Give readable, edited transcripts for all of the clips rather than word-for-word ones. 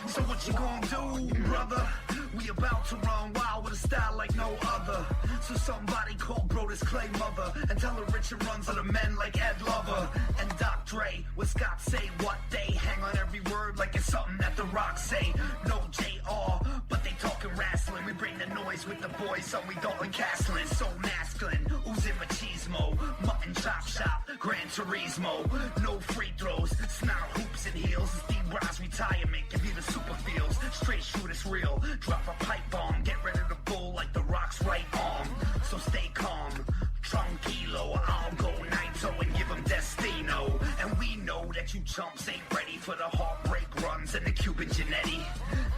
So what you gonna do, brother? We about to run wild with a style like no other. So somebody call Brodus Clay mother and tell her Richard runs on the men like Ed Lover and Doc Dre. What Scott say, what they hang on every word like it's something that the Rock say. No JR, but they talking wrestling. We bring the noise with the boys, so we don't castling. So masculine, oozing machismo, mutton chop shop, Gran Turismo. No free throws, snarl hoops and heels. It's D-Bros retirement, give you the super feels. Straight shoot, it's real. Drop a pipe bomb, get ready to bull like the Rock's right arm. So stay calm, tranquilo. I'll go Naito and give them Destino. And we know that you chumps ain't ready for the heartbreak runs and the Cuban Genetti.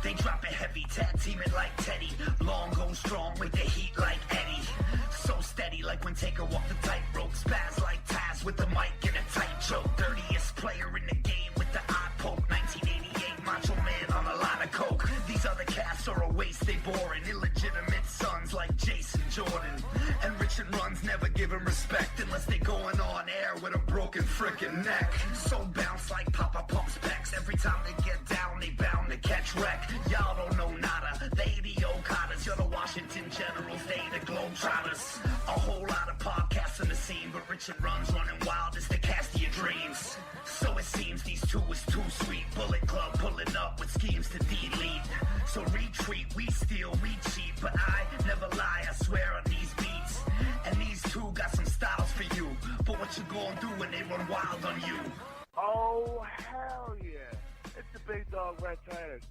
They drop it heavy, tag team it like Teddy. Long go strong with the heat like Eddie. So steady like when Taker walk the tightrope. Spaz like Taz with the mic in a tight choke. Dirtiest player in the game with the eye poke. 1988 Macho Man on a line of coke. These other cats are a waste, they boring. Illegitimate sons like Jason Jordan. And Richard Runz never give him respect unless they going on air with a broken frickin' neck. So bounce like Papa Pump's pecs. Every time they get down, they bound to catch wreck. Y'all don't know nada. They the Okadas, you're the Washington Generals, they the Globetrotters. A whole lot of podcasts in the scene, but Richard Runz running wild is the cast of your dreams. So it seems these two is too sweet. Bullet Club pulling up with schemes to delete. So retreat, we steal, we cheat, but I never lie, I swear on these beats. And these two got some styles for you, but what you gonna do when they run wild on you? Oh, hell yeah. It's the Big Dog Red Titus.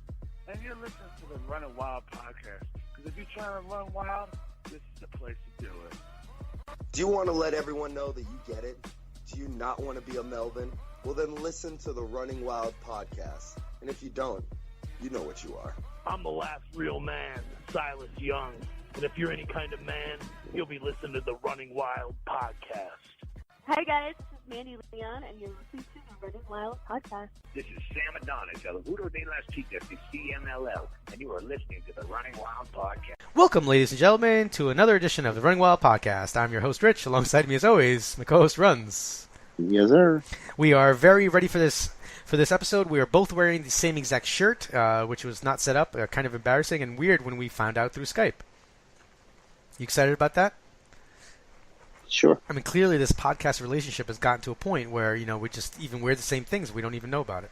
And you're listening to the Running Wild podcast. Because if you're trying to run wild, this is the place to do it. Do you want to let everyone know that you get it? Do you not want to be a Melvin? Well, then listen to the Running Wild podcast. And if you don't, you know what you are. I'm the last real man, Silas Young. And if you're any kind of man, you'll be listening to the Running Wild podcast. Hi guys, this is Mandy Leon, and you're listening to the Running Wild podcast. This is Sam Adonis, El Juro de las Chicas de CMLL, and you are listening to the Running Wild podcast. Welcome, ladies and gentlemen, to another edition of the Running Wild podcast. I'm your host, Rich. Alongside me, as always, my co-host, Runz. Yes, sir. We are very ready for this episode. We are both wearing the same exact shirt, which was not set up. Kind of embarrassing and weird when we found out through Skype. You excited about that? Sure. I mean, clearly this podcast relationship has gotten to a point where, we just even wear the same things. We don't even know about it.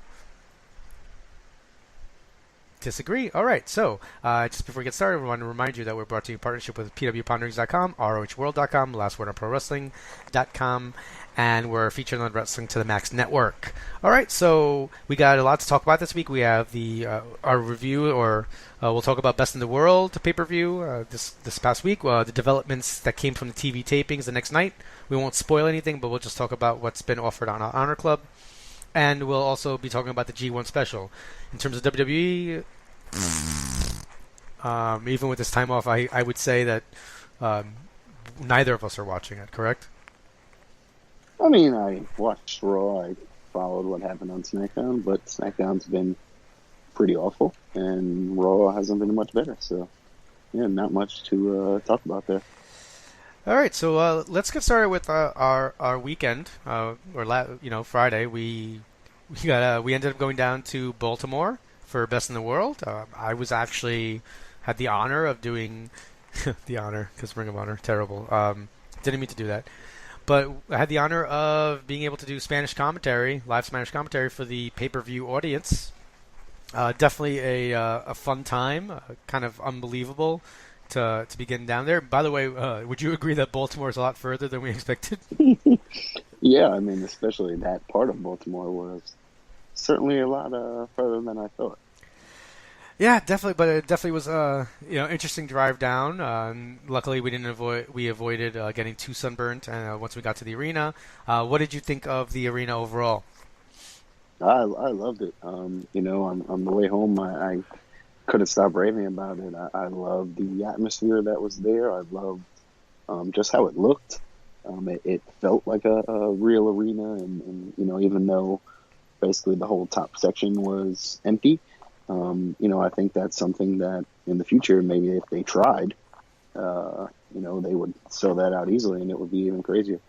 Disagree? All right. So, just before we get started, we want to remind you that we're brought to you in partnership with pwponderings.com, ROHworld.com, lastwordonprowrestling.com, and we're featured on Wrestling to the Max Network. All right. So, we got a lot to talk about this week. We have our review, or we'll talk about Best in the World pay-per-view this past week, the developments that came from the TV tapings the next night. We won't spoil anything, but we'll just talk about what's been offered on Honor Club. And we'll also be talking about the G1 Special. In terms of WWE, even with this time off, I would say that neither of us are watching it, correct? I mean, I watched Raw. I followed what happened on SmackDown, but SmackDown's been pretty awful, and Raw hasn't been much better. So, yeah, not much to talk about there. All right, so let's get started with our weekend. Friday we ended up going down to Baltimore for Best in the World. I was actually had the honor of doing the honor because Ring of Honor terrible. Didn't mean to do that, but I had the honor of being able to do live Spanish commentary for the pay-per-view audience. Definitely a fun time, kind of unbelievable to be getting down there. By the way, would you agree that Baltimore is a lot further than we expected? Yeah, I mean, especially that part of Baltimore was certainly a lot further than I thought. Yeah, definitely, but it definitely was interesting drive down. Luckily, we avoided getting too sunburnt, and once we got to the arena, what did you think of the arena overall? I loved it. On the way home, I couldn't stop raving about it. I loved the atmosphere that was there. I loved just how it looked. It felt like a real arena, and even though basically the whole top section was empty, I think that's something that in the future, maybe if they tried, they would sell that out easily, and it would be even crazier.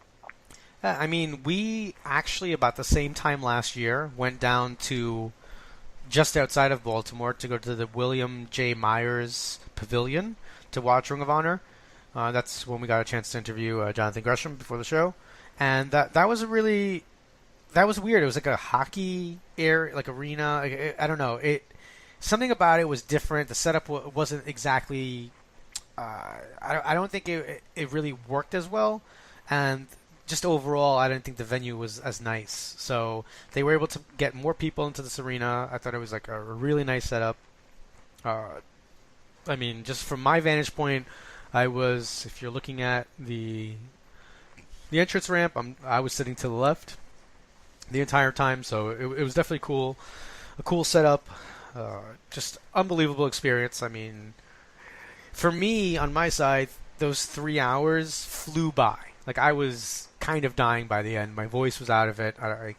I mean, we actually, about the same time last year, went down to just outside of Baltimore to go to the William J. Myers Pavilion to watch Ring of Honor. That's when we got a chance to interview Jonathan Gresham before the show, and that was weird. It was like a hockey arena. I don't know. Something about it was different. The setup wasn't exactly. I don't think it really worked as well, and just overall, I didn't think the venue was as nice. So they were able to get more people into this arena. I thought it was like a really nice setup. I mean, just from my vantage point, if you're looking at the entrance ramp, I was sitting to the left the entire time, so it was definitely cool. A cool setup, just unbelievable experience. I mean, for me, on my side, those 3 hours flew by. Like, I was kind of dying by the end. My voice was out of it. I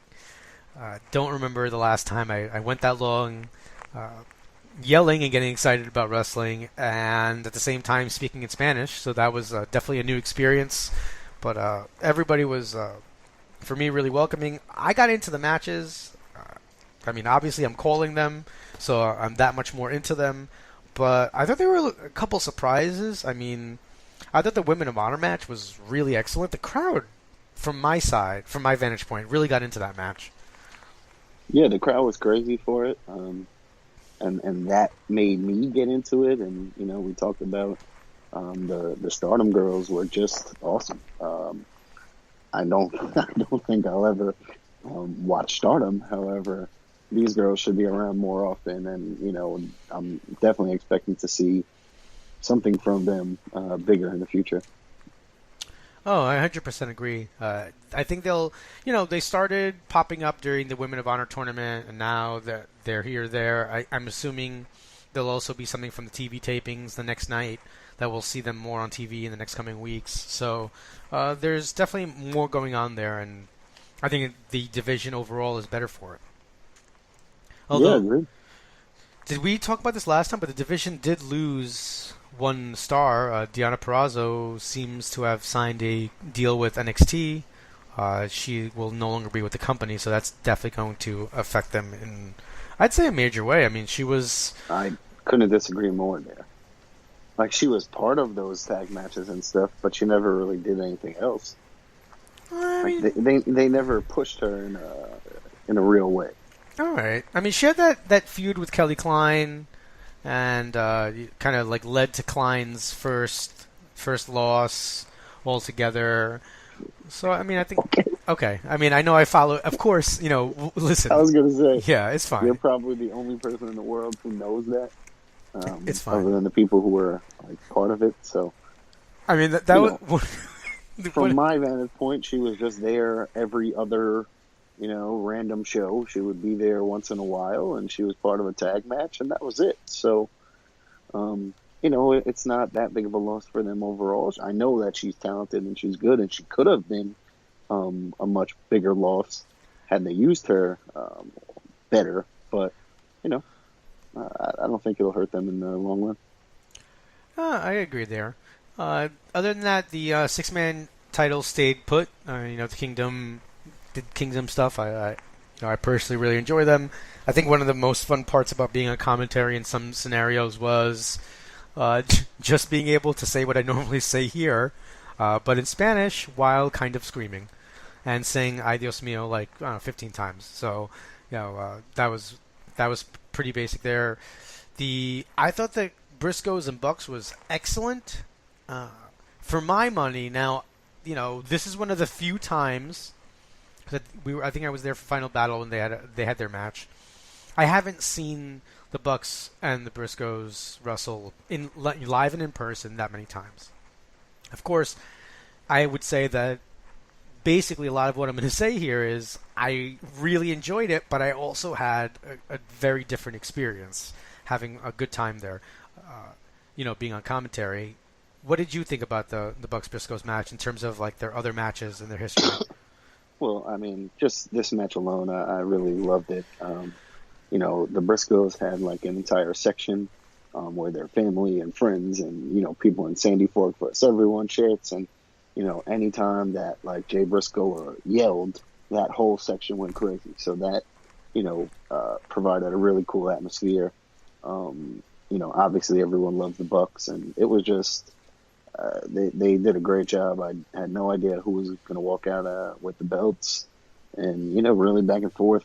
don't remember the last time I went that long yelling and getting excited about wrestling, and at the same time speaking in Spanish. So that was definitely a new experience. But everybody was, for me, really welcoming. I got into the matches. I mean, obviously I'm calling them, so I'm that much more into them. But I thought there were a couple surprises. I mean, I thought the Women of Honor match was really excellent. The crowd, from my side, from my vantage point, really got into that match. Yeah, the crowd was crazy for it, and that made me get into it. And we talked about the Stardom girls were just awesome. I don't think I'll ever watch Stardom. However, these girls should be around more often, and I'm definitely expecting to see something from them bigger in the future. Oh, I 100% agree. I think they started popping up during the Women of Honor tournament, and now that they're here, I'm assuming there'll also be something from the TV tapings the next night that we'll see them more on TV in the next coming weeks. So there's definitely more going on there, and I think the division overall is better for it. Although, yeah, agreed. Did we talk about this last time? But the division did lose one star. Deonna Purrazzo seems to have signed a deal with NXT. She will no longer be with the company, so that's definitely going to affect them in, I'd say, a major way. I mean, I couldn't disagree more there. Like, she was part of those tag matches and stuff, but she never really did anything else. They never pushed her in a real way. All right. I mean, she had that feud with Kelly Klein, and kind of like led to Klein's first loss altogether. So I mean, I think okay. I mean, I know I follow. Of course, listen. I was gonna say, yeah, it's fine. You're probably the only person in the world who knows that. It's fine. Other than the people who were part of it. So, I mean, that was from my vantage point, she was just there every other. Random show. She would be there once in a while, and she was part of a tag match, and that was it. So, it's not that big of a loss for them overall. I know that she's talented and she's good, and she could have been a much bigger loss had they used her better. But, I don't think it'll hurt them in the long run. I agree there. Other than that, the 6-man title stayed put. The Kingdom did Kingdom stuff. I personally really enjoy them. I think one of the most fun parts about being a commentary in some scenarios was just being able to say what I normally say here, but in Spanish while kind of screaming and saying "Ay Dios mío" like 15 times. So that was pretty basic there. I thought that Briscoes and Bucks was excellent. For my money, now this is one of the few times. I think I was there for Final Battle when they had their match. I haven't seen the Bucks and the Briscoes wrestle live and in person that many times. Of course, I would say that basically a lot of what I'm going to say here is I really enjoyed it, but I also had a very different experience, having a good time there. Being on commentary. What did you think about the Bucks Briscoes match in terms of like their other matches and their history? Well, I mean, just this match alone, I really loved it. The Briscoes had like an entire section where their family and friends and, people in Sandy Fork vs. Everyone shirts. And, anytime that like Jay Briscoe yelled, that whole section went crazy. So that provided a really cool atmosphere. Obviously everyone loves the Bucks, and it was just they did a great job. I had no idea who was going to walk out with the belts, and really back and forth.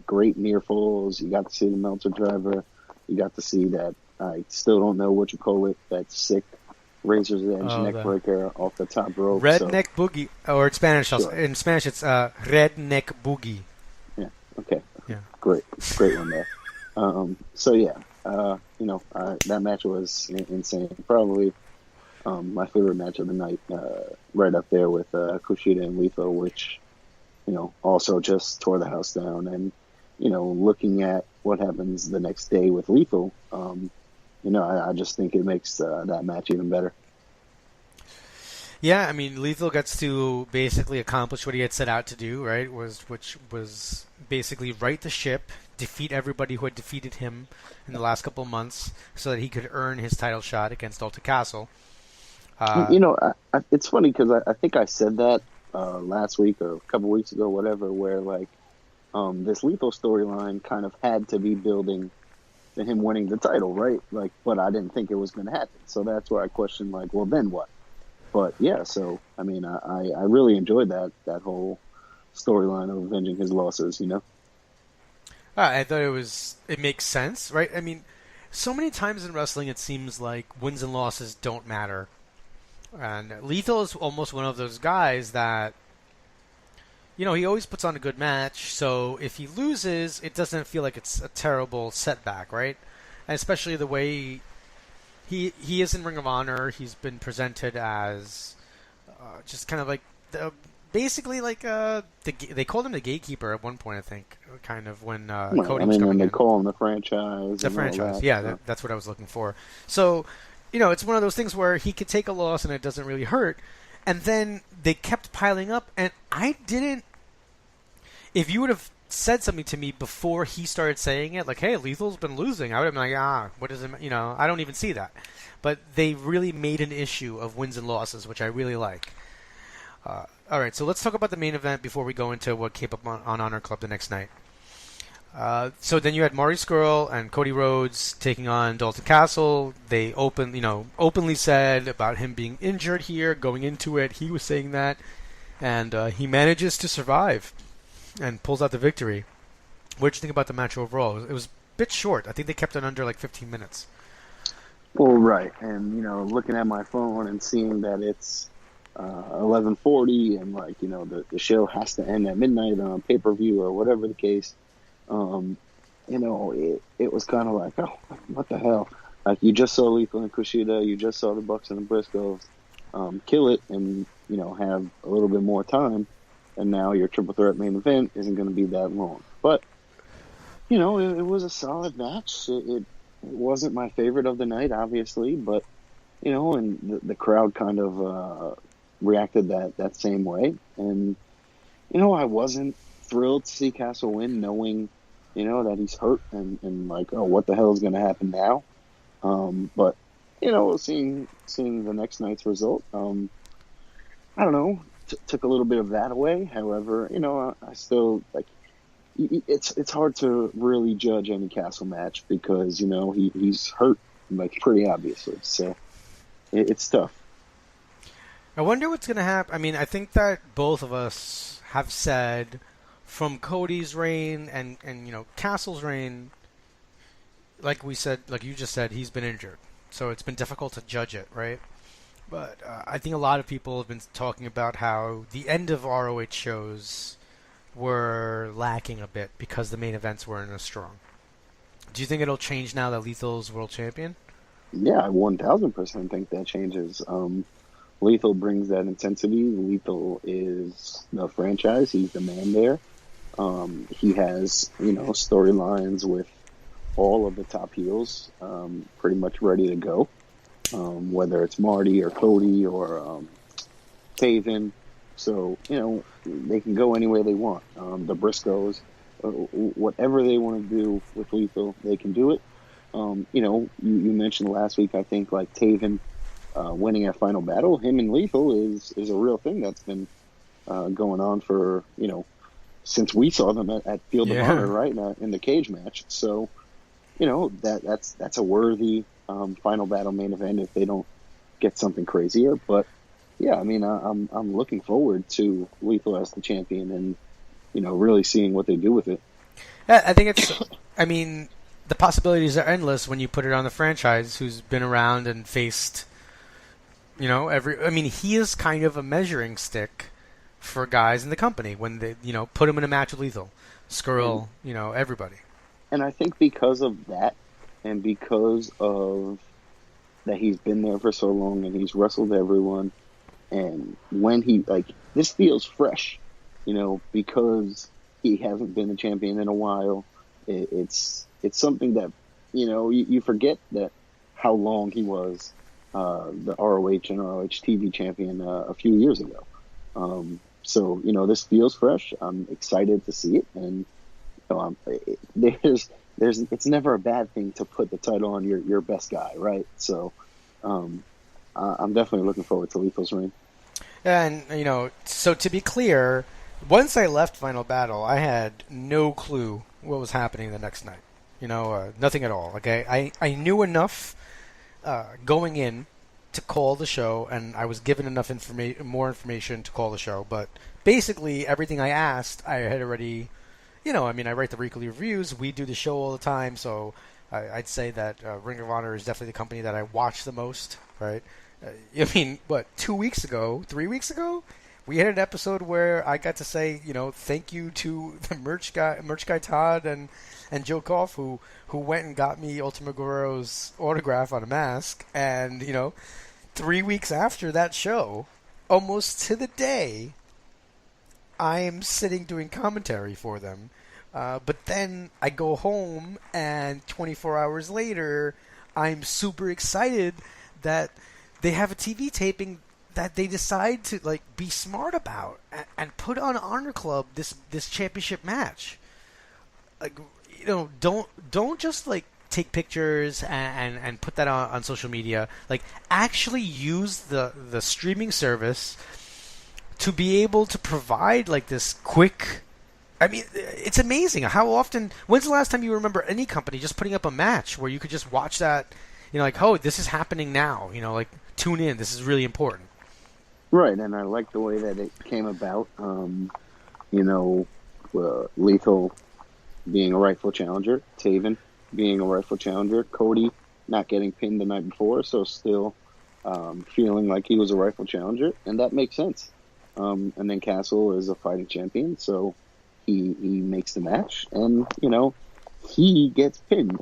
Great near falls. You got to see the Meltzer driver. You got to see that. I still don't know what you call it. That sick razor's edge neck breaker off the top rope. Redneck boogie, or in Spanish. Sure. In Spanish, it's redneck boogie. Yeah. Okay. Yeah. Great one there. That match was insane. Probably my favorite match of the night, right up there with Kushida and Lethal, which also just tore the house down. And looking at what happens the next day with Lethal, I just think it makes that match even better. Yeah, I mean, Lethal gets to basically accomplish what he had set out to do, right? Which was basically right the ship, defeat everybody who had defeated him in the last couple of months, so that he could earn his title shot against Dalton Castle. It's funny because I think I said that last week or a couple weeks ago, whatever, where this Lethal storyline kind of had to be building to him winning the title, right? But I didn't think it was going to happen. So that's where I questioned, well, then what? But yeah, so I mean, I really enjoyed that whole storyline of avenging his losses. I thought it makes sense, right? I mean, so many times in wrestling, it seems like wins and losses don't matter. And Lethal is almost one of those guys that, he always puts on a good match. So if he loses, it doesn't feel like it's a terrible setback, right? And especially the way he is in Ring of Honor. He's been presented as just kind of like they called him the gatekeeper at one point, I think, kind of when Cody was coming in. They call him the franchise. The franchise, that's what I was looking for. So, it's one of those things where he could take a loss and it doesn't really hurt. And then they kept piling up, and I didn't. If you would have said something to me before he started saying it, like, "Hey, Lethal's been losing," I would have been like, what does it? I don't even see that. But they really made an issue of wins and losses, which I really like. All right, so let's talk about the main event before we go into what came up on Honor Club the next night. So then you had Marty Scurll and Cody Rhodes taking on Dalton Castle. They openly said about him being injured here going into it. He was saying that, and he manages to survive and pulls out the victory. What did you think about the match overall? It was a bit short. I think they kept it under 15 minutes. Well, right, and looking at my phone and seeing that it's 11:40, and the show has to end at midnight on pay-per-view or whatever the case. It was kind of like, oh, what the hell? You just saw Lethal and Kushida, you just saw the Bucks and the Briscoes kill it and have a little bit more time, and now your triple threat main event isn't going to be that long. But it was a solid match. It wasn't my favorite of the night, obviously, but and the crowd kind of reacted that same way, and I wasn't thrilled to see Castle win, knowing that he's hurt and oh, what the hell is going to happen now? But seeing the next night's result, I don't know, took a little bit of that away. However, I still it's hard to really judge any Castle match because he's hurt pretty obviously, so it's tough. I wonder what's going to happen. I mean, I think that both of us have said from Cody's reign and Castle's reign, like we said, like you just said, he's been injured. So it's been difficult to judge it, right? But I think a lot of people have been talking about how the end of ROH shows were lacking a bit because the main events weren't as strong. Do you think it'll change now that Lethal's world champion? Yeah, I 1000% think that changes. Lethal brings that intensity. Lethal is the franchise. He's the man there. He has, storylines with all of the top heels pretty much ready to go, whether it's Marty or Cody or Taven. So, they can go any way they want. The Briscoes, whatever they want to do with Lethal, they can do it. You mentioned last week, I think, Taven winning at Final Battle. Him and Lethal is a real thing that's been going on for, since we saw them at Field of Yeah. Honor, right, in the cage match. So, that's a worthy final battle main event if they don't get something crazier. But yeah, I mean, I'm looking forward to Lethal as the champion and really seeing what they do with it. I think I mean, the possibilities are endless when you put it on the franchise who's been around and faced, I mean, he is kind of a measuring stick for guys in the company when they, put him in a match with Lethal, Skrull, everybody. And I think because of that, and because of that he's been there for so long and he's wrestled everyone, and when this feels fresh, because he hasn't been a champion in a while. It's something that, you forget that how long he was the ROH and ROH TV champion a few years ago. So, this feels fresh. I'm excited to see it. And it's never a bad thing to put the title on your best guy, right? So I'm definitely looking forward to Lethal's reign. And, so to be clear, once I left Final Battle, I had no clue what was happening the next night. Nothing at all. Okay, I knew enough going in to call the show, and I was given enough more information to call the show. But basically, everything I asked, I had already. I write the weekly reviews. We do the show all the time, so I'd say that Ring of Honor is definitely the company that I watch the most. Right? 2 weeks ago, 3 weeks ago, we had an episode where I got to say, thank you to the merch guy Todd and Joe Koff who went and got me Ultima Guerrero's autograph on a mask. And 3 weeks after that show, almost to the day, I am sitting doing commentary for them. But then I go home, and 24 hours later, I'm super excited that they have a TV taping that they decide to be smart about and put on Honor Club this championship match. Don't just take pictures and put that on social media. Actually use the streaming service to be able to provide this quick. I mean, it's amazing how often. When's the last time you remember any company just putting up a match where you could just watch that? Oh, this is happening now. Tune in. This is really important. Right, and I like the way that it came about. Lethal being a rightful challenger, Taven being a rightful challenger, Cody not getting pinned the night before, so still feeling like he was a rightful challenger, and that makes sense. And then Castle is a fighting champion, so he makes the match, and he gets pinned.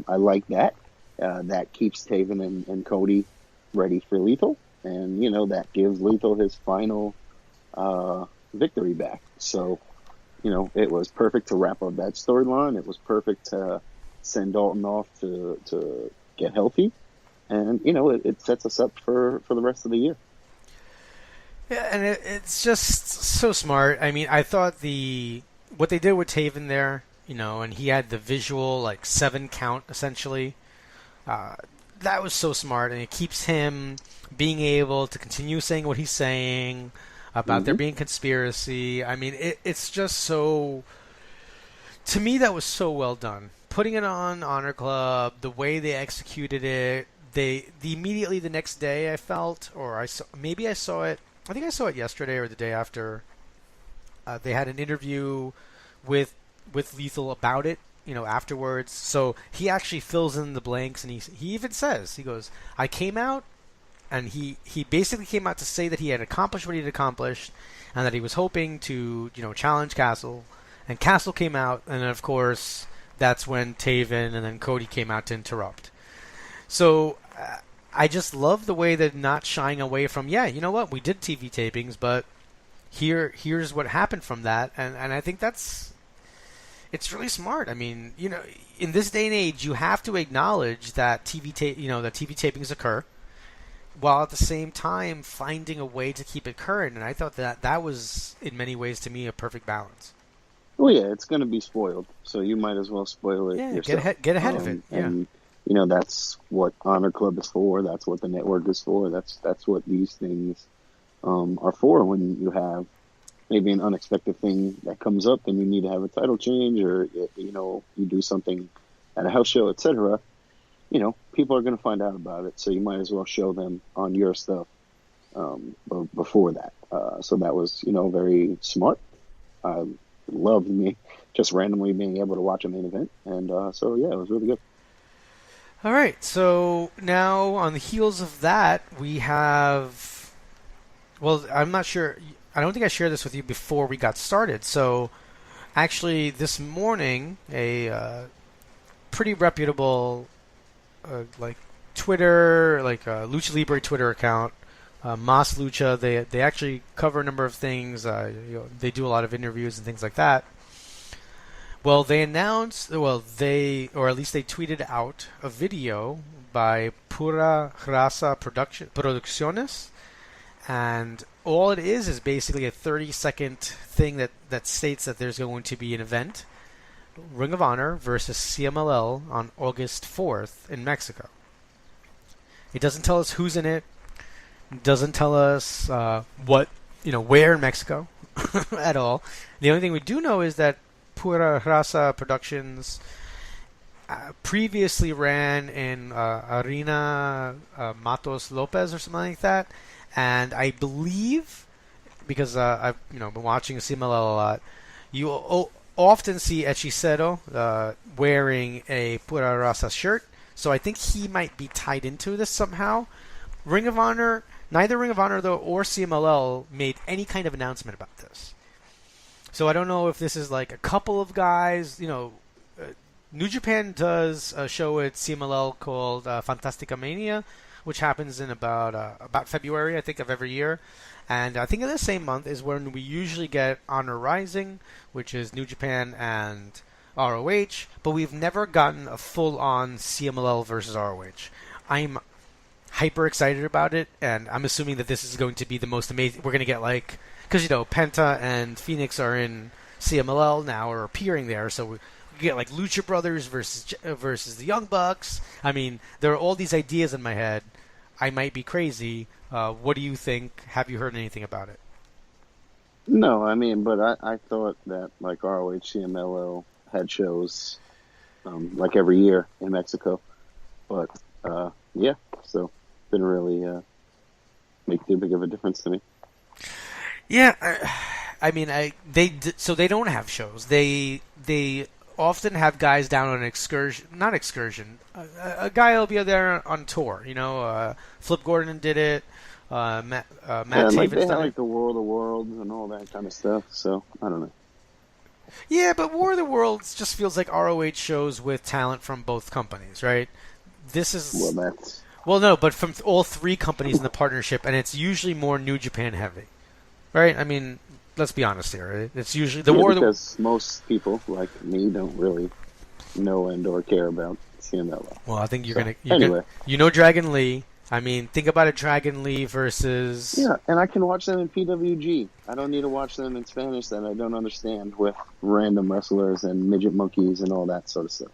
I like that. That keeps Taven and Cody ready for Lethal. And, that gives Lethal his final victory back. So, it was perfect to wrap up that storyline. It was perfect to send Dalton off to get healthy. And, it sets us up for the rest of the year. Yeah, and it's just so smart. I mean, I thought what they did with Taven there, and he had the visual, 7 count, essentially. That was so smart, and it keeps him being able to continue saying what he's saying about there being conspiracy. I mean, it's just so. To me, that was so well done. Putting it on Honor Club, the way they executed it. Immediately the next day, I felt, or I saw it. I think I saw it yesterday or the day after. They had an interview with Lethal about it. Afterwards. So he actually fills in the blanks, and he even says, he goes, I came out, and he basically came out to say that he had accomplished what he had accomplished, and that he was hoping to, challenge Castle. And Castle came out, and then, of course, that's when Taven and then Cody came out to interrupt. So I just love the way they're not shying away from, you know what, we did TV tapings, but here's what happened from that, and I think it's really smart. I mean, in this day and age, you have to acknowledge that TV tapings occur, while at the same time finding a way to keep it current. And I thought that was, in many ways, to me, a perfect balance. Well, yeah, it's going to be spoiled, so you might as well spoil it yourself. Get ahead of it. Yeah. And that's what Honor Club is for. That's what the network is for. That's what these things are for. When you have maybe an unexpected thing that comes up and you need to have a title change, or you do something at a house show, etc. People are going to find out about it, so you might as well show them on your stuff before that. So that was very smart. I loved me just randomly being able to watch a main event, and so yeah, it was really good. All right, so now on the heels of that, we have. Well, I'm not sure. I don't think I shared this with you before we got started. So, actually, this morning, a pretty reputable, Twitter, Lucha Libre Twitter account, Mas Lucha. They actually cover a number of things. They do a lot of interviews and things like that. Well, they announced, or at least they tweeted out a video by Pura Raza Producciones, and all it is basically a 30-second thing that states that there's going to be an event, Ring of Honor versus CMLL on August 4th in Mexico. It doesn't tell us who's in it. It doesn't tell us where in Mexico at all. The only thing we do know is that Pura Raza Productions previously ran in Arena Matos Lopez or something like that, and I believe, because I've been watching CMLL a lot, you often see Hechicero wearing a Pura Raza shirt, so I think he might be tied into this somehow. Ring of Honor, neither Ring of Honor though or CMLL made any kind of announcement about this. So I don't know if this is like a couple of guys. New Japan does a show at CMLL called Fantastica Mania, which happens in about February, I think, of every year. And I think in the same month is when we usually get Honor Rising, which is New Japan and ROH. But we've never gotten a full-on CMLL versus ROH. I'm hyper excited about it, and I'm assuming that this is going to be the most amazing. We're going to get because Penta and Phoenix are in CMLL now, or appearing there, so we get Lucha Brothers versus the Young Bucks. I mean, there are all these ideas in my head. I might be crazy. What do you think? Have you heard anything about it? No, but I thought that ROH CMLL had shows every year in Mexico, but yeah, so didn't really make too big of a difference to me. Yeah, so they don't have shows. They often have guys down on not excursion. A guy will be there on tour. Flip Gordon did it. Matt Taven's they done had the War of the Worlds and all that kind of stuff. So I don't know. Yeah, but War of the Worlds just feels like ROH shows with talent from both companies, right? This is no, but from all three companies in the partnership, and it's usually more New Japan heavy. Right? I mean, let's be honest here. Right? It's usually because most people like me don't really know and or care about CMLL. Well, I think you're Dragon Lee. I mean, think about it, Dragon Lee versus... Yeah, and I can watch them in PWG. I don't need to watch them in Spanish that I don't understand with random wrestlers and midget monkeys and all that sort of stuff.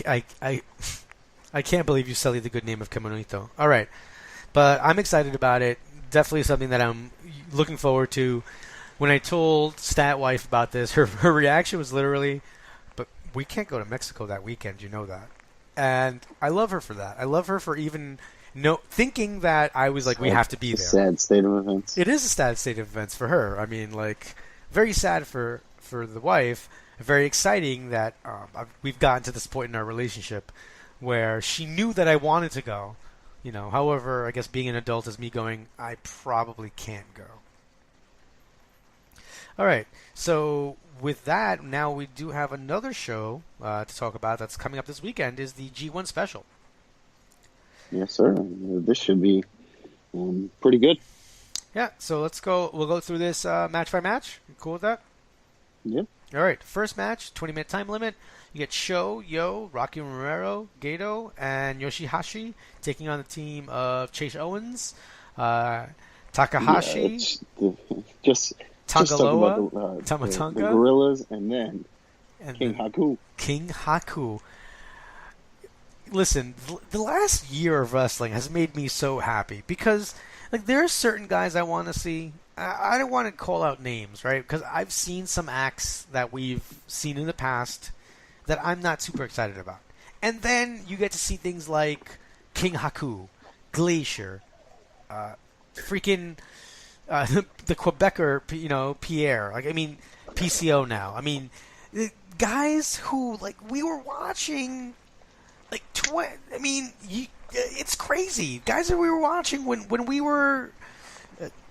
I can't believe you sullied the good name of Kemonito. All right. But I'm excited about it. Definitely something that I'm looking forward to. When I told Stat Wife about this, her reaction was literally, but we can't go to Mexico that weekend, you know that. And I love her for that. I love her for even thinking that I was we have to be there. Sad state of events. It is a sad state of events for her. I mean, very sad for the wife. Very exciting that we've gotten to this point in our relationship where she knew that I wanted to go. However, I guess being an adult is me going, I probably can't go. All right. So with that, now we do have another show to talk about that's coming up this weekend is the G1 Special. Yes, sir. This should be pretty good. Yeah. So let's go. We'll go through this match by match. You cool with that? Yeah. All right. First match, 20-minute time limit. You get Sho, Yo, Rocky Romero, Gato, and Yoshihashi taking on the team of Chase Owens, Takahashi, just Tangaloa, Tamatonga, the Gorillas, and then King Haku. King Haku. Listen, the last year of wrestling has made me so happy because like there are certain guys I want to see. I don't want to call out names, right? Because I've seen some acts that we've seen in the past that I'm not super excited about. And then you get to see things like King Haku, Glacier, freaking the Quebecer, Pierre. Like, I mean, PCO now. I mean, guys who, like, we were watching, like, it's crazy. Guys that we were watching when we were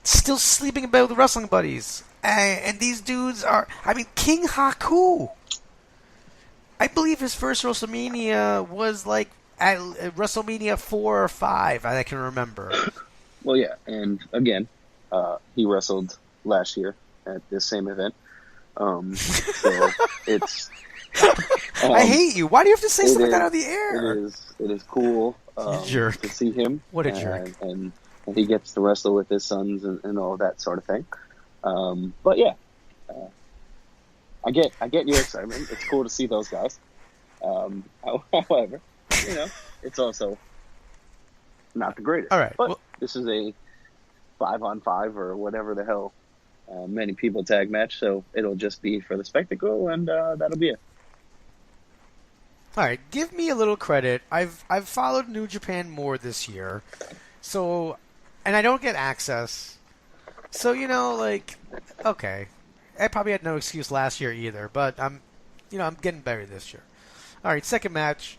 still sleeping in bed with the wrestling buddies. And these dudes are, King Haku. I believe his first WrestleMania was, like, at WrestleMania 4 or 5, I can remember. Well, yeah, and again, he wrestled last year at this same event. So it's... I hate you. Why do you have to say stuff like that on the air? It is cool jerk. to see him. What a jerk. And he gets to wrestle with his sons and all that sort of thing. But yeah, I get your excitement. It's cool to see those guys. However, it's also not the greatest. All right. But this is a 5-on-5 or whatever the hell many people tag match, so it'll just be for the spectacle, and that'll be it. All right, give me a little credit. I've followed New Japan more this year, so, and I don't get access. So, okay. I probably had no excuse last year either, but I'm getting better this year. All right, second match,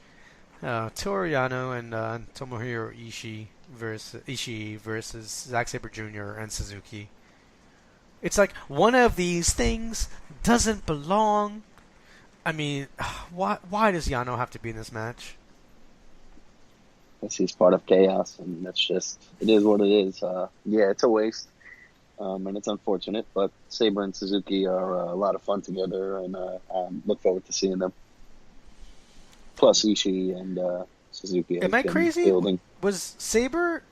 Toru Yano and Tomohiro Ishii versus Zack Sabre Jr. and Suzuki. It's like one of these things doesn't belong. I mean, why does Yano have to be in this match? He's part of chaos, and that's just, it is what it is. Yeah, it's a waste, and it's unfortunate, but Sabre and Suzuki are a lot of fun together, and I look forward to seeing them. Plus Ishii and Suzuki. Am I crazy? Building. Was Sabre...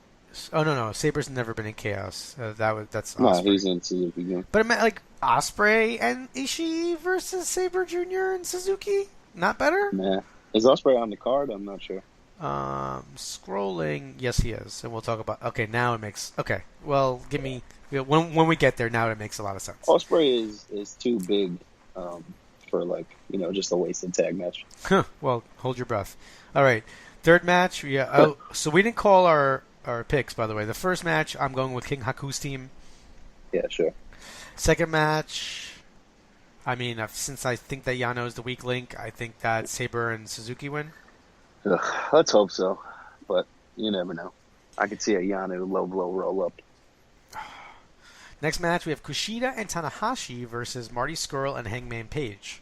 Oh, no. Sabre's never been in chaos. That's No, Ospreay. he's in Suzuki. Yeah. But I meant, like, Ospreay and Ishii versus Sabre Jr. and Suzuki? Not better? Nah. Is Ospreay on the card? I'm not sure. Scrolling. Yes, he is. And we'll talk about... Okay, now it makes... Okay. Well, give me... When we get there, now it makes a lot of sense. Ospreay is too big for, like, just a wasted tag match. Well, hold your breath. All right. Third match. Yeah. So we didn't call our picks, by the way. The first match, I'm going with King Haku's team. Yeah, sure. Second match, since I think that Yano is the weak link, I think that Sabre and Suzuki win. Ugh, let's hope so, but you never know. I could see a Yano low blow roll up. Next match, we have Kushida and Tanahashi versus Marty Scurll and Hangman Page.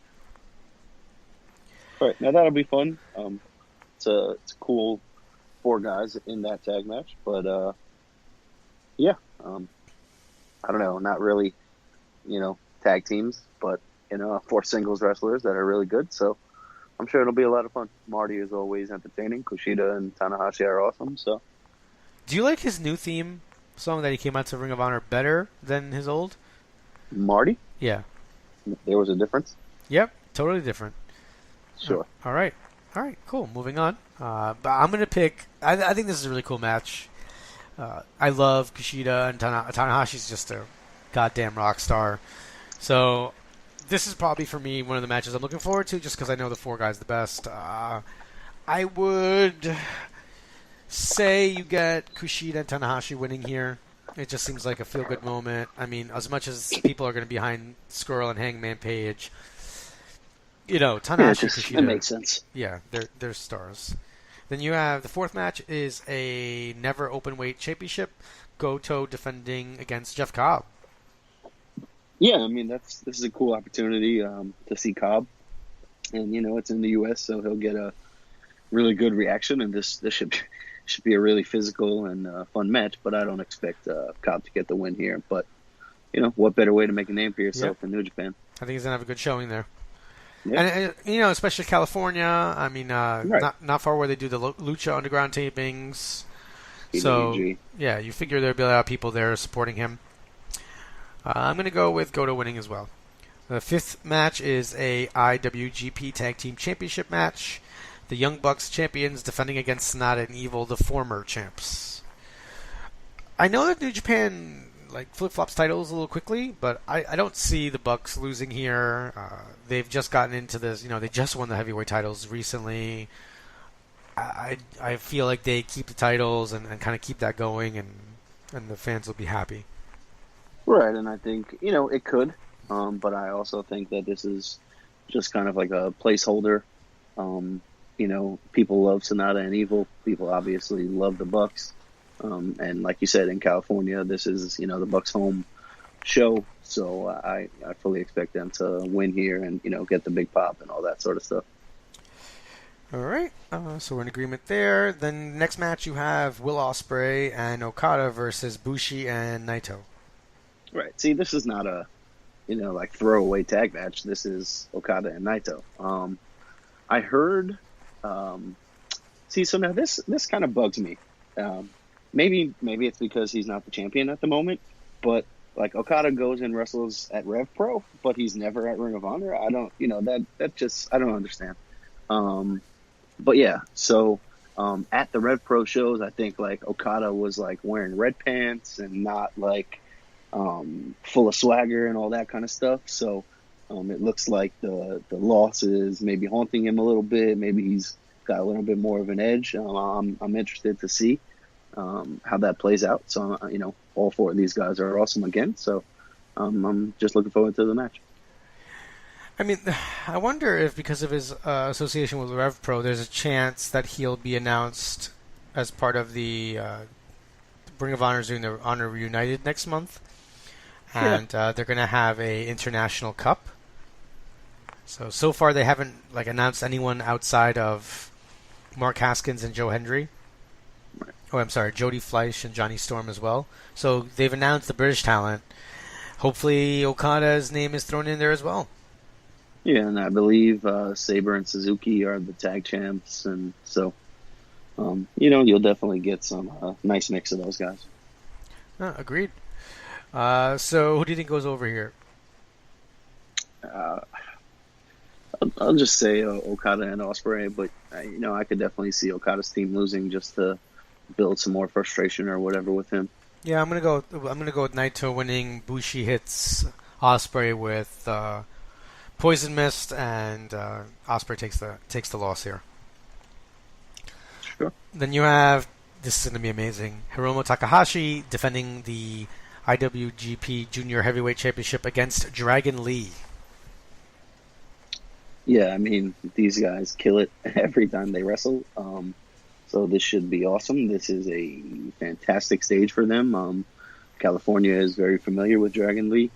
All right, now that'll be fun. It's a cool 4 guys in that tag match, but yeah, I don't know, not really, tag teams, but 4 singles wrestlers that are really good, so I'm sure it'll be a lot of fun. Marty is always entertaining. Kushida and Tanahashi are awesome, so. Do you like his new theme song that he came out to Ring of Honor better than his old? Marty? Yeah. There was a difference? Yep, totally different. Sure. All right, cool. Moving on. But I'm going to pick... I think this is a really cool match. I love Kushida, and Tanahashi's just a goddamn rock star. So this is probably, for me, one of the matches I'm looking forward to, just because I know the 4 guys the best. I would say you get Kushida and Tanahashi winning here. It just seems like a feel-good moment. I mean, as much as people are going to be behind Scurll and Hangman Page... Tanahashi, Kushida. That makes sense. Yeah, they're stars. Then you have the fourth match is a never open weight championship. Goto defending against Jeff Cobb. Yeah, this is a cool opportunity to see Cobb, and it's in the U.S., so he'll get a really good reaction, and this should be a really physical and fun match. But I don't expect Cobb to get the win here. But what better way to make a name for yourself than New Japan? I think he's gonna have a good showing there. Yeah. And especially California. I mean, right. not far where they do the Lucha Underground tapings. PWG. So yeah, you figure there'll be a lot of people there supporting him. I'm gonna go with Goto winning as well. The fifth match is a IWGP Tag Team Championship match. The Young Bucks champions defending against Sonata and Evil, the former champs. I know that New Japan flip-flops titles a little quickly, but I don't see the Bucks losing here. They've just gotten into this. They just won the heavyweight titles recently. I feel like they keep the titles and kind of keep that going, and the fans will be happy. Right, and I think, it could, but I also think that this is just kind of like a placeholder. People love Sonata and Evil. People obviously love the Bucks. And like you said, in California, this is, the Bucks' home show. So I fully expect them to win here and, get the big pop and all that sort of stuff. All right, so we're in agreement there. Then next match you have Will Ospreay and Okada versus Bushi and Naito. Right. See, this is not a, throwaway tag match. This is Okada and Naito. I heard. So now this kind of bugs me. Maybe it's because he's not the champion at the moment, but Okada goes and wrestles at Rev Pro, but he's never at Ring of Honor. I don't, that just I don't understand. But yeah, so at the Rev Pro shows, I think Okada was wearing red pants and not full of swagger and all that kind of stuff. So it looks like the loss is maybe haunting him a little bit. Maybe he's got a little bit more of an edge. I'm interested to see how that plays out. So all four of these guys are awesome again. So I'm just looking forward to the match. I mean, I wonder if because of his association with Rev Pro, there's a chance that he'll be announced as part of the Ring of Honor doing the Honor Reunited next month, and they're going to have a international cup. So far they haven't announced anyone outside of Mark Haskins and Joe Hendry. Right. Oh, I'm sorry, Jody Fleisch and Johnny Storm as well. So they've announced the British talent. Hopefully Okada's name is thrown in there as well. Yeah, and I believe Sabre and Suzuki are the tag champs, and so you'll definitely get some nice mix of those guys. Agreed. So who do you think goes over here? I'll just say Okada and Ospreay, but I could definitely see Okada's team losing just to build some more frustration or whatever with him. Yeah, I'm gonna go with Naito winning. Bushi hits Ospreay with Poison Mist, and Ospreay takes the loss here. Sure. Then you have, this is going to be amazing, Hiromu Takahashi defending the IWGP Junior Heavyweight Championship against Dragon Lee. Yeah, I mean, these guys kill it every time they wrestle. So this should be awesome. This is a fantastic stage for them. California is very familiar with Dragon Lee.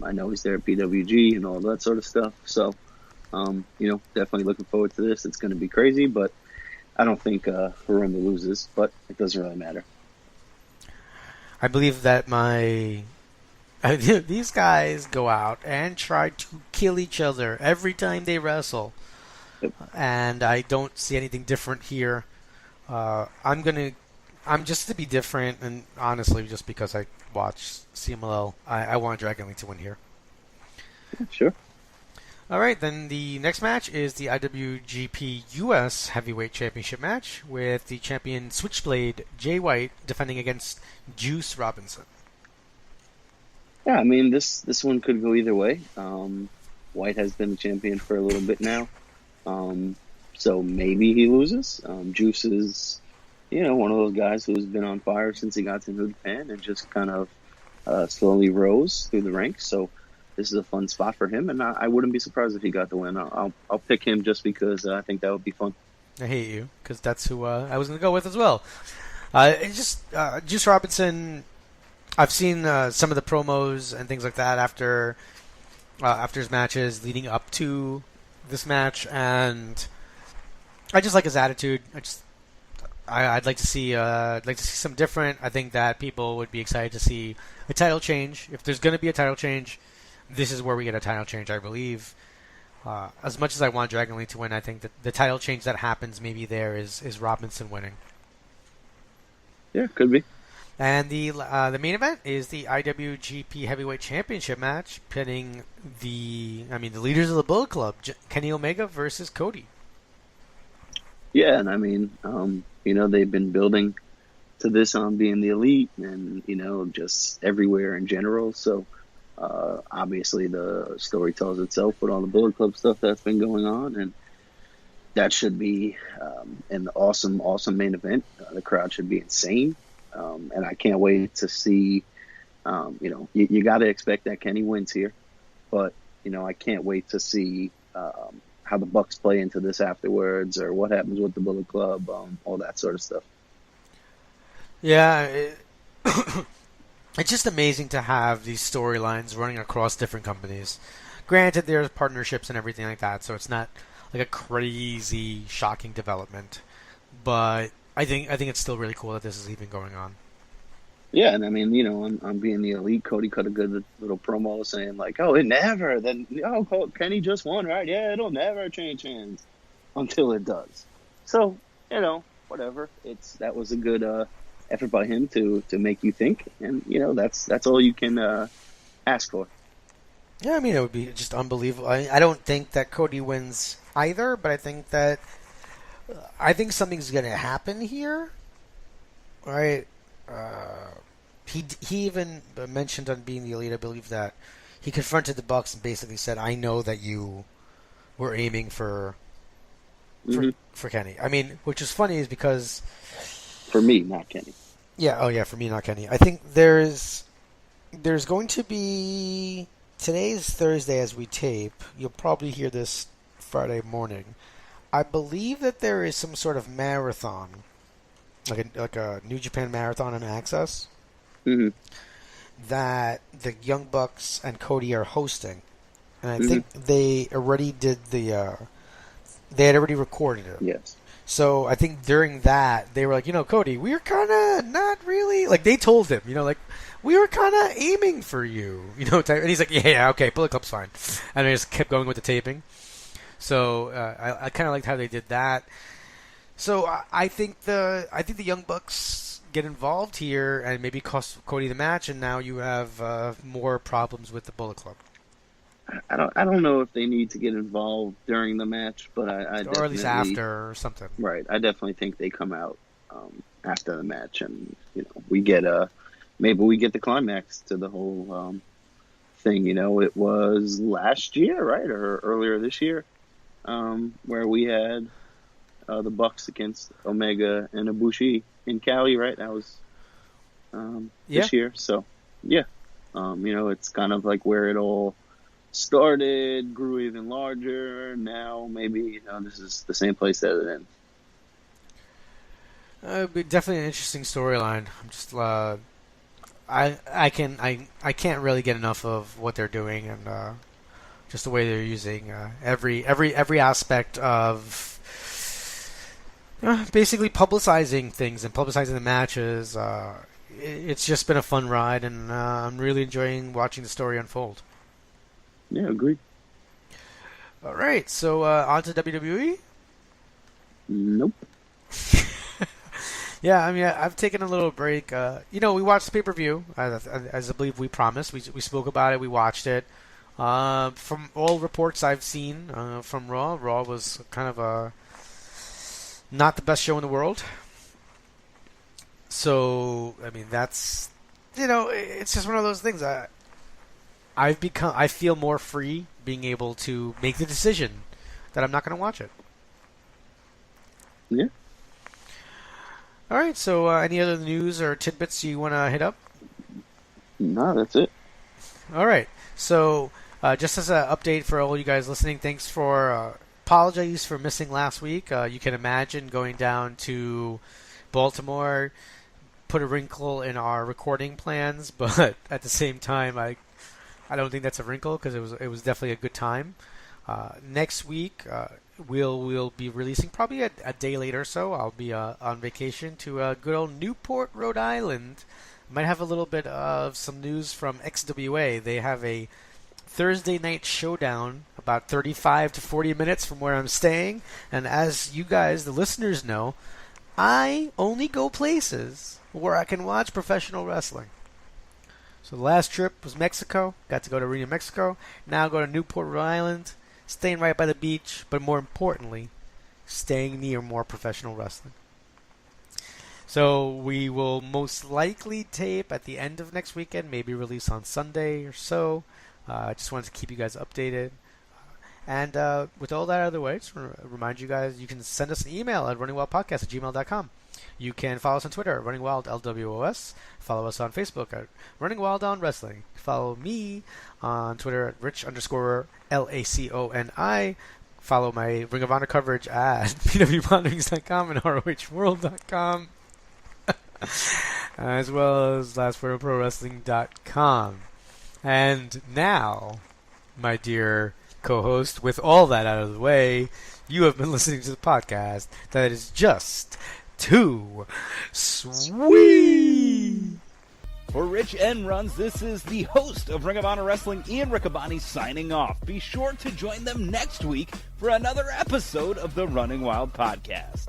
I know he's there at PWG and all that sort of stuff. So, definitely looking forward to this. It's going to be crazy, but I don't think Hiromu loses, but it doesn't really matter. I believe that these guys go out and try to kill each other every time they wrestle. Yep. And I don't see anything different here. I'm just to be different, and honestly, just because I watch CMLL, I want Dragon Lee to win here. Yeah, sure. All right, then the next match is the IWGP US Heavyweight Championship match with the champion Switchblade Jay White defending against Juice Robinson. Yeah, I mean, this one could go either way. White has been the champion for a little bit now, so maybe he loses. Juice is, one of those guys who's been on fire since he got to New Japan and just kind of slowly rose through the ranks. So this is a fun spot for him, and I wouldn't be surprised if he got the win. I'll pick him just because I think that would be fun. I hate you, because that's who I was going to go with as well. Juice Robinson, I've seen some of the promos and things like that after his matches leading up to this match, and I just like his attitude. I'd like to see some different. I think that people would be excited to see a title change. If there's going to be a title change, this is where we get a title change, I believe. As much as I want Dragon Lee to win, I think that the title change that happens maybe there is Robinson winning. Yeah, could be. And the main event is the IWGP Heavyweight Championship match, pitting the leaders of the Bullet Club, Kenny Omega versus Cody. Yeah, and I mean, they've been building to this on being the elite and, just everywhere in general. So obviously the story tells itself with all the Bullet Club stuff that's been going on, and that should be an awesome, awesome main event. The crowd should be insane. And I can't wait to see, you got to expect that Kenny wins here, but, I can't wait to see how the Bucks play into this afterwards, or what happens with the Bullet Club, all that sort of stuff. Yeah, it's just amazing to have these storylines running across different companies. Granted, there's partnerships and everything like that, so it's not like a crazy, shocking development. But I think it's still really cool that this is even going on. Yeah, and I mean, on being the elite, Cody cut a good little promo saying like, "Oh, it never." Then, Kenny just won, right? Yeah, it'll never change hands until it does. So, whatever. That was a good effort by him to make you think, and that's all you can ask for. Yeah, I mean, it would be just unbelievable. I don't think that Cody wins either, but I think something's going to happen here, right? He even mentioned on Being the Elite, I believe, that he confronted the Bucks and basically said, "I know that you were aiming for Kenny." I mean, which is funny is because for me, not Kenny. Yeah, oh yeah, for me, not Kenny. I think there's going to be, today's Thursday as we tape. You'll probably hear this Friday morning. I believe that there is some sort of marathon, like a New Japan marathon on Access, that the Young Bucks and Cody are hosting, and I think they already did they had already recorded it. Yes. So I think during that they were like, Cody, we were kind of not really, like they told him, like we were kind of aiming for you, and he's like, yeah, okay, Bullet Club's fine, and they just kept going with the taping. So I kind of liked how they did that. So I think the Young Bucks get involved here and maybe cost Cody the match, and now you have more problems with the Bullet Club. I don't know if they need to get involved during the match, but I or at least after or something. Right, I definitely think they come out after the match, and we get maybe we get the climax to the whole thing. It was last year, right, or earlier this year, where we had the Bucks against Omega and Ibushi in Cali, right? That was this year. So yeah, it's kind of like where it all started, grew even larger. Now maybe this is the same place that it ends. It'd be definitely an interesting storyline. I'm just I can't really get enough of what they're doing, and just the way they're using every aspect of basically publicizing things and publicizing the matches. It's just been a fun ride, and I'm really enjoying watching the story unfold. Yeah, agreed. All right, so on to WWE? Nope. Yeah, I mean, I've taken a little break. We watched the pay-per-view, as I believe we promised. We spoke about it, we watched it. From all reports I've seen from Raw was kind of not the best show in the world. So, I mean, that's, it's just one of those things. I feel more free being able to make the decision that I'm not going to watch it. Yeah. All right. So, any other news or tidbits you want to hit up? No, that's it. All right. So, just as an update for all you guys listening, thanks for apologies for missing last week. You can imagine going down to Baltimore put a wrinkle in our recording plans, but at the same time, I don't think that's a wrinkle because it was definitely a good time. Next week, we'll be releasing probably a day later or so. I'll be on vacation to good old Newport, Rhode Island. Might have a little bit of some news from XWA. They have a Thursday night showdown about 35 to 40 minutes from where I'm staying. And as you guys, the listeners, know, I only go places where I can watch professional wrestling. So the last trip was Mexico. Got to go to Reno, Mexico. Now go to Newport, Rhode Island. Staying right by the beach, but more importantly, staying near more professional wrestling. So we will most likely tape at the end of next weekend, maybe release on Sunday or so. I just wanted to keep you guys updated. And with all that out of the way, just remind you guys, you can send us an email at runningwildpodcast@gmail.com. You can follow us on Twitter at runningwildlwos. Follow us on Facebook at Running Wild on Wrestling. Follow me on Twitter at rich_LACONI. Follow my Ring of Honor coverage at pwponderings.com and rohworld.com. as well as lastwordofprowrestling.com. And now, my dear co-host, with all that out of the way, you have been listening to the podcast that is just too sweet. For Rich and Runz, this is the host of Ring of Honor Wrestling, Ian Riccaboni, signing off. Be sure to join them next week for another episode of the Running Wild Podcast.